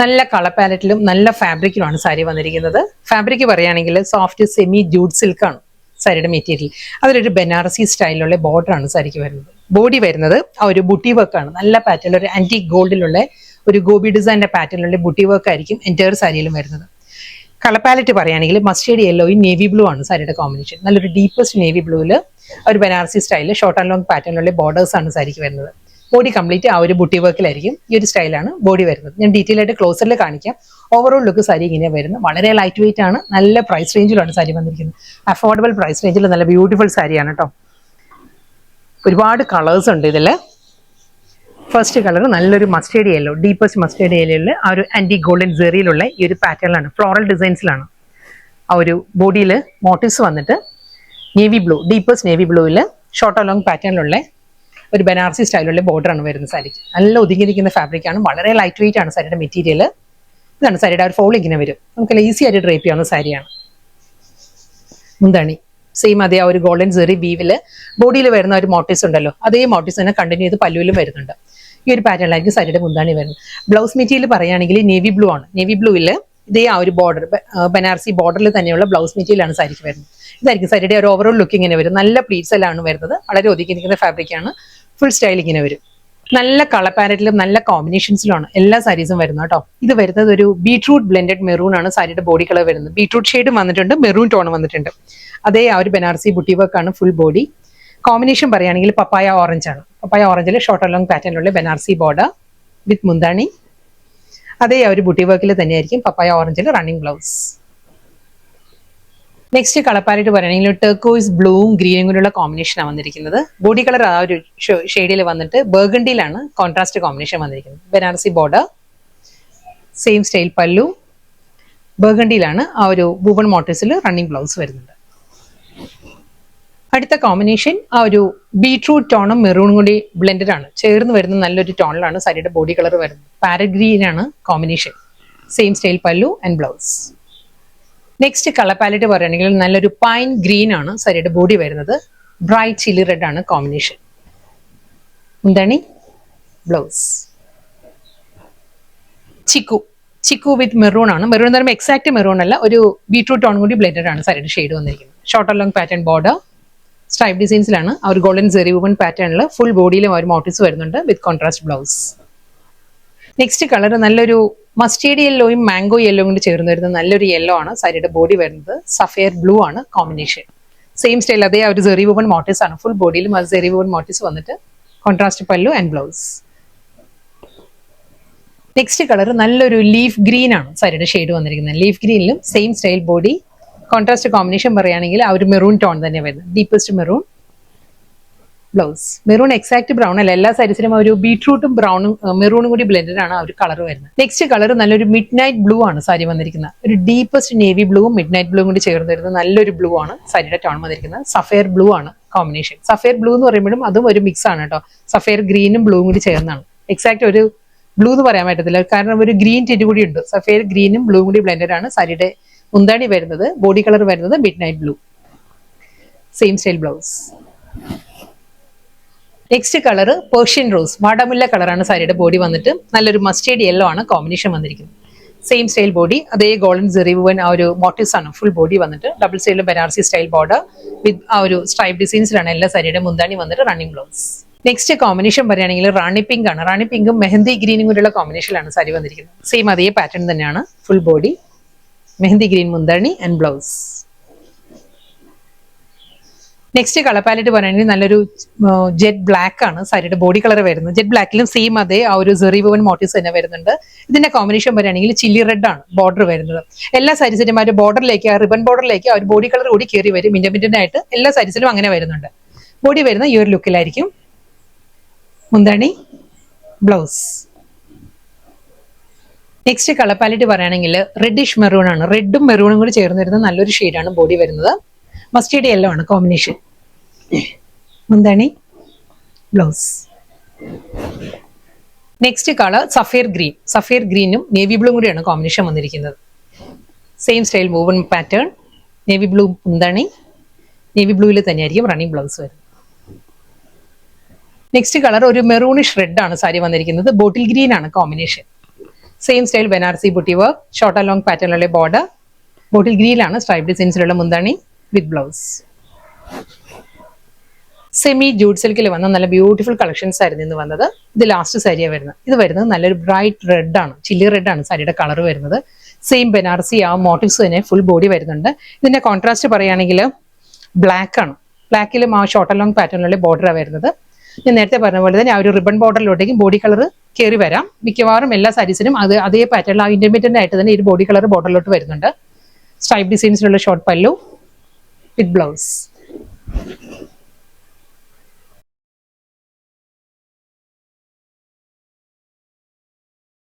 നല്ല കളർ പാലറ്റിലും നല്ല ഫാബ്രിക്കിലുമാണ് സാരി വന്നിരിക്കുന്നത്. ഫാബ്രിക് പറയുകയാണെങ്കിൽ സോഫ്റ്റ് സെമി ജൂഡ് സിൽക്ക് ആണ് സാരിയുടെ മെറ്റീരിയൽ. അതിലൊരു ബനാറസി സ്റ്റൈലിലുള്ള ബോർഡർ ആണ് സാരിക്ക് വരുന്നത്. ബോഡി വരുന്നത് ആ ഒരു ബുട്ടി വർക്ക് ആണ്. നല്ല പാറ്റേണിൽ ഒരു ആന്റി ഗോൾഡിലുള്ള ഒരു ഗോബി ഡിസൈനിന്റെ പാറ്റേണിലുള്ള ബുട്ടി വർക്ക് ആയിരിക്കും എൻറ്റയർ സാരിയിലും വരുന്നത്. കളർ പാലറ്റ് പറയുകയാണെങ്കിൽ മസ്റ്റേർഡ് യെല്ലോയും നേവി ബ്ലൂ ആണ് സാരിയുടെ കോമ്പിനേഷൻ. നല്ലൊരു ഡീപ്പസ്റ്റ് നേവി ബ്ലൂവിൽ ഒരു ബനാറസി സ്റ്റൈലിൽ ഷോർട്ട് ആൻഡ് ലോങ് പാറ്റേണിലുള്ള ബോർഡേഴ്സ് ആണ് സാരിക്ക് വരുന്നത്. ബോഡി കംപ്ലീറ്റ് ആ ഒരു ബുട്ടി വർക്കിലായിരിക്കും. ഈ ഒരു സ്റ്റൈലാണ് ബോഡി വരുന്നത്. ഞാൻ ഡീറ്റെയിൽ ആയിട്ട് ക്ലോസറിൽ കാണിക്കാം. ഓവറോൾ ലുക്ക് സാരി ഇങ്ങനെ വരുന്നത്. വളരെ ലൈറ്റ് വെയിറ്റ് ആണ്. നല്ല പ്രൈസ് റേഞ്ചിലാണ് സാരി വന്നിരിക്കുന്നത്. അഫോർഡബിൾ പ്രൈസ് റേഞ്ചിൽ നല്ല ബ്യൂട്ടിഫുൾ സാരിയാണ് കേട്ടോ. ഒരുപാട് കളേഴ്സ് ഉണ്ട് ഇതിൽ. ഫസ്റ്റ് കളർ നല്ലൊരു മസ്റ്റേർഡ് യെല്ലോ, ഡീപ്പസ്റ്റ് മസ്റ്റേർഡ് യെല്ലോയിൽ ആ ഒരു ആന്റി ഗോൾഡൻ സെറിയിലുള്ള ഈ ഒരു പാറ്റേണിലാണ്, ഫ്ലോറൽ ഡിസൈൻസിലാണ്. ആ ഒരു ബോഡിയിൽ മോട്ടീവ്സ് വന്നിട്ട് നേവി ബ്ലൂ, ഡീപ്പസ്റ്റ് നേവി ബ്ലൂവിൽ ഷോർട്ട് അലോങ് പാറ്റേണിലുള്ള ഒരു ബനാറസി സ്റ്റൈലുള്ള ബോർഡറാണ് വരുന്നത് സാരിക്ക്. നല്ല ഒതുങ്ങിയിരിക്കുന്ന ഫാബ്രിക്കാണ്. വളരെ ലൈറ്റ് വെയിറ്റ് ആണ് സാരിയുടെ മെറ്റീരിയൽ. ഇതാണ് സാരിയുടെ ഒരു ഫോൾ ഇങ്ങനെ വരും. നമുക്ക് ഈസി ആയിട്ട് ഡ്രേപ്പ് ചെയ്യാവുന്ന സാരിയാണ്. മുന്താണി സെയിം അതേ ആ ഒരു ഗോൾഡൻ സെറി വീവില് ബോഡിയിൽ വരുന്ന ഒരു മോട്ടീവ്സ് ഉണ്ടല്ലോ, അതേ മോട്ടീവ്സ് തന്നെ കണ്ടിന്യൂ ചെയ്ത് പല്ലുവിലും വരുന്നുണ്ട്. ഈ ഒരു പാറ്റേണിലായിരിക്കും സാരിയുടെ മുന്താണി വരുന്നത്. ബ്ലൗസ് മെറ്റീരിയൽ പറയുകയാണെങ്കിൽ നേവി ബ്ലൂ ആണ്. നേവി ബ്ലൂവിൽ ഇതേ ആ ഒരു ബോർഡർ, ബനാറസി ബോർഡറിൽ തന്നെയുള്ള ബ്ലൗസ് മെറ്റീരിയലാണ് സാരിക്ക് വരുന്നത്. ഇതായിരിക്കും സാരിയുടെ ഒരു ഓവറോൾ ലുക്ക് ഇങ്ങനെ വരും. നല്ല പ്ലീറ്റ്സ് എല്ലാം ആണ് വരുന്നത്. വളരെ ഒതുങ്ങിയിരിക്കുന്ന ഫാബ്രിക്കാണ്. ഫുൾ സ്റ്റൈൽ ഇങ്ങനെ വരും. നല്ല കളർ പാലറ്റിലും നല്ല കോമ്പിനേഷൻസിലാണ് എല്ലാ സാരീസും വരുന്നത് കേട്ടോ. ഇത് വരുന്നത് ഒരു ബീട്രൂട്ട് ബ്ലെൻഡഡ് മെറൂൺ ആണ് സാരിയുടെ ബോഡി കളർ വരുന്നത്. ബീട്രൂട്ട് ഷെയ്ഡും വന്നിട്ടുണ്ട്, മെറൂൺ ടോൺ വന്നിട്ടുണ്ട്. അതേ ആ ഒരു ബനാറസി ബുട്ടി വർക്ക് ആണ് ഫുൾ ബോഡി. കോമ്പിനേഷൻ പറയുകയാണെങ്കിൽ പപ്പായ ഓറഞ്ച് ആണ്. പപ്പായ ഓറഞ്ചിൽ ഷോർട്ട് അലോങ് പാറ്റേണിലുള്ള ബനാറസി ബോർഡർ വിത്ത് മുന്താണി. അതേ ആ ഒരു ബുട്ടി വർക്കിൽ തന്നെയായിരിക്കും പപ്പായ ഓറഞ്ചിൽ running blouse. Next colour palette പറയുകയാണെങ്കിൽ ടെർക്കോയിസ് ബ്ലൂവും ഗ്രീനും കൂടെയുള്ള കോമ്പിനേഷനാണ് വന്നിരിക്കുന്നത്. ബോഡി കളർ ആ ഒരു ഷെയ്ഡിൽ വന്നിട്ട് ബർഗണ്ടിയിലാണ് കോൺട്രാസ്റ്റ് കോമ്പിനേഷൻ വന്നിരിക്കുന്നത്. ബനാറസി ബോർഡർ, സെയിം സ്റ്റൈൽ പല്ലു, ബർഗണ്ടിയിലാണ് ആ ഒരു വൂവൺ മോട്ടീവ്സിൽ റണ്ണിങ് ബ്ലൗസ് വരുന്നുണ്ട്. അടുത്ത കോമ്പിനേഷൻ ആ ഒരു ബീട്രൂട്ട് ടോണും മെറൂണും കൂടി ബ്ലെൻഡഡ് ആണ്, ചേർന്ന് വരുന്ന നല്ലൊരു ടോണിലാണ് സാരിയുടെ ബോഡി കളർ വരുന്നത്. പാരറ്റ് ഗ്രീൻ ആണ് combination. Same style pallu and blouse. Next colour palette പറയുകയാണെങ്കിൽ നല്ലൊരു പൈൻ ഗ്രീൻ ആണ് സാരിയുടെ ബോഡി വരുന്നത്. ബ്രൈറ്റ് ചില്ലി റെഡ് ആണ് കോമ്പിനേഷൻ. എന്താണ് ബ്ലൗസ്. ചിക്കു വിത്ത് മെറൂൺ ആണ്. മെറൂൺ എന്ന് പറയുമ്പോൾ എക്സാക്ട് മെറൂൺ അല്ല, ഒരു ബീട്രൂട്ട് ടോൺ കൂടി ബ്ലെൻഡഡ് ആണ് സാരിയുടെ ഷെയ്ഡ് വന്നിരിക്കുന്നത്. Short along pattern border, stripe ഡിസൈൻസിലാണ് ആ ഒരു ഗോൾഡൻ സെറി വുവൺ പാറ്റേണിൽ ഫുൾ ബോഡിയിലും ആ ഒരു മോട്ടീവ്സ് വരുന്നുണ്ട് with contrast blouse. Next colour നല്ലൊരു മസ്റ്റേർഡ് യെല്ലോയും മാംഗോ യെല്ലോയും കൊണ്ട് ചേർന്ന് വരുന്ന നല്ലൊരു യെല്ലോ ആണ് സാരിയുടെ ബോഡി വരുന്നത്. സഫയർ ബ്ലൂ ആണ് കോമ്പിനേഷൻ. സെയിം സ്റ്റൈൽ അതേ ആ ഒരു സെറി വുവൺ മോട്ടീവ്സ് ആണ്. ഫുൾ ബോഡിയിലും ആ സെറി വുവൺ മോട്ടീവ്സ് വന്നിട്ട് contrast pallu and blouse. Next colour നല്ലൊരു ലീഫ് ഗ്രീൻ ആണ് സാരിയുടെ ഷെയ്ഡ് വന്നിരിക്കുന്നത്. ലീഫ് ഗ്രീനിലും same style body. Contrast combination പറയുകയാണെങ്കിൽ ആ ഒരു മെറൂൺ ടോൺ തന്നെ വരുന്നത്. Deepest maroon, blouse. Maroon exact brown അല്ല, എല്ലാ സാരീസിലും ഒരു ബീട്രൂട്ടും ബ്രൗണും മെറൂണും കൂടി ബ്ലെൻഡഡ് ആണ് ആ ഒരു കളർ വരുന്നത്. നെക്സ്റ്റ് കളർ നല്ലൊരു മിഡ് നൈറ്റ് ബ്ലൂ ആണ് സാരി വന്നിരിക്കുന്നത്. ഒരു ഡീപ്പസ്റ്റ് നേവി ബ്ലൂവും മിഡ് നൈറ്റ് ബ്ലൂവും കൂടി ചേർന്ന് വരുന്ന നല്ലൊരു ബ്ലൂ ആണ് സാരിയുടെ ടോൺ വന്നിരിക്കുന്നത്. സഫയർ ബ്ലൂ ആണ് കോമ്പിനേഷൻ. സഫയർ ബ്ലൂ എന്ന് പറയുമ്പോഴും അതും ഒരു മിക്സ് ആണ് കേട്ടോ. സഫയർ ഗ്രീനും ബ്ലൂവും കൂടി ചേർന്നാണ്. എക്സാക്ട് ഒരു ബ്ലൂ എന്ന് പറയാൻ പറ്റത്തില്ല, കാരണം ഒരു ഗ്രീൻ ടിന്റ് കൂടി ഉണ്ട്. സഫയർ ഗ്രീനും ബ്ലൂവും കൂടി ബ്ലെൻഡഡ് ആണ് സാരിയുടെ മുന്താണി വരുന്നത്. ബോഡി കളർ വരുന്നത് midnight blue, same style blouse. Next colour Persian rose, വാടാമുല്ല കളറാണ് സാരിയുടെ ബോഡി വന്നിട്ട്. നല്ലൊരു മസ്റ്റേർഡ് യെല്ലോ ആണ് കോമ്പിനേഷൻ വന്നിരിക്കുന്നത്. സെയിം സ്റ്റൈൽ ബോഡി, അതേ ഗോൾഡൻ സെറി വുവൺ ആ ഒരു മോട്ടീവ്സ് ആണ് ഫുൾ ബോഡി വന്നിട്ട്. ഡബിൾ സൈഡിലും ബനാറസി സ്റ്റൈൽ ബോർഡർ വിത്ത് ആ ഒരു സ്ട്രൈപ്പ് ഡിസൈൻസിലാണ് എല്ലാ സാരിയുടെ മുന്താണി വന്നിട്ട് റണ്ണിങ് ബ്ലൗസ്. നെക്സ്റ്റ് കോമ്പിനേഷൻ പറയുകയാണെങ്കിൽ റാണി പിങ്ക് ആണ്. റാണി പിങ്കും മെഹന്തി ഗ്രീനും കൂടിയുള്ള കോമ്പിനേഷനിലാണ് സാരി വന്നിരിക്കുന്നത്. സെയിം അതേ പാറ്റേൺ തന്നെയാണ്. ഫുൾ ബോഡി, മെഹന്തി ഗ്രീൻ മുന്താണി and blouse. Next colour palette പറയുകയാണെങ്കിൽ നല്ലൊരു ജെറ്റ് ബ്ലാക്ക് ആണ് സാരിയുടെ ബോഡി കളർ വരുന്നത്. ജെറ്റ് ബ്ലാക്കിലും സെയിം അതേ ആ ഒരു സെറി വുവൺ മോട്ടീവ്സ് തന്നെ വരുന്നുണ്ട്. ഇതിന്റെ കോമ്പിനേഷൻ പറയുകയാണെങ്കിൽ ചില്ലി റെഡ് ആണ് ബോർഡർ വരുന്നത്. എല്ലാ സാരീസിലും ആ ഒരു ബോർഡറിലേക്ക്, ആ റിബൺ ബോർഡറിലേക്ക് ആ ഒരു ബോഡി കളർ കൂടി കയറി വരും. ഇൻഡിപെൻഡന്റ് ആയിട്ട് എല്ലാ സാരീസിലും അങ്ങനെ വരുന്നുണ്ട്. ബോഡി വരുന്ന ഈ ഒരു ലുക്കിലായിരിക്കും. മുന്താണി, ബ്ലൗസ്. നെക്സ്റ്റ് കളർ പാലറ്റ് പറയുകയാണെങ്കിൽ റെഡിഷ് മെറൂൺ ആണ്. റെഡും മെറൂണും കൂടി ചേർന്ന് വരുന്ന നല്ലൊരു ഷെയ്ഡാണ് ബോഡി വരുന്നത്. മസ്റ്റേർഡ് യെല്ലോ ആണ് കോമ്പിനേഷൻ. മുന്താണി, blouse. Next colour sapphire green. Sapphire ഗ്രീനും നേവി ബ്ലൂ കൂടിയാണ് കോമ്പിനേഷൻ വന്നിരിക്കുന്നത്. Same style woven pattern, navy blue മുന്താണി, നേവി ബ്ലൂവിൽ തന്നെയായിരിക്കും റണ്ണിങ് ബ്ലൗസ് വരുന്നത്. നെക്സ്റ്റ് കളർ ഒരു മെറൂണിഷ് റെഡ് ആണ് സാരി വന്നിരിക്കുന്നത്. ബോട്ടിൽ ഗ്രീൻ ആണ് combination. Same style Banarasi buti work, short and long പാറ്റേണിലുള്ള ബോർഡർ, ബോട്ടിൽ ഗ്രീനിലാണ് സ്ട്രൈപ്പ് ഡിസൈൻസിലുള്ള മുന്താണി വിത്ത് ബ്ലൗസ്. സെമി ജൂഡ് സിൽക്കിൽ വന്ന നല്ല ബ്യൂട്ടിഫുൾ കളക്ഷൻസ് ആയിരുന്നു ഇന്ന് വന്നത്. ഇത് ലാസ്റ്റ് സാരിയാണ് വരുന്നത്. ഇത് വരുന്നത് നല്ലൊരു ബ്രൈറ്റ് റെഡ് ആണ്, ചില്ലി റെഡ് ആണ് സാരിയുടെ കളർ വരുന്നത്. സെയിം ബനാറസി ആ മോട്ടീവ്സ് തന്നെ ഫുൾ ബോഡി വരുന്നുണ്ട്. ഇതിന്റെ കോൺട്രാസ്റ്റ് പറയുകയാണെങ്കിൽ ബ്ലാക്ക് ആണ്. ബ്ലാക്കിലും ആ ഷോർട്ട് ആൻഡ് ലോങ് പാറ്റേണിലുള്ള ബോർഡറാണ് വരുന്നത്. ഞാൻ നേരത്തെ പറഞ്ഞ പോലെ തന്നെ ആ ഒരു റിബൺ ബോർഡറിലോട്ടേക്കും ബോഡി കളർ കയറി വരാം. മിക്കവാറും എല്ലാ സാരീസിനും അതേ പാറ്റേണിൽ ആ ഇന്റർമീഡിയറ്റ് ആയിട്ട് തന്നെ ഈ ബോഡി കളർ ബോർഡറിലോട്ട് വരുന്നുണ്ട്. സ്ട്രൈപ്പ് ഡിസൈൻസിലുള്ള ഷോർട്ട് പല്ലു വിത്ത് ബ്ലൗസ്.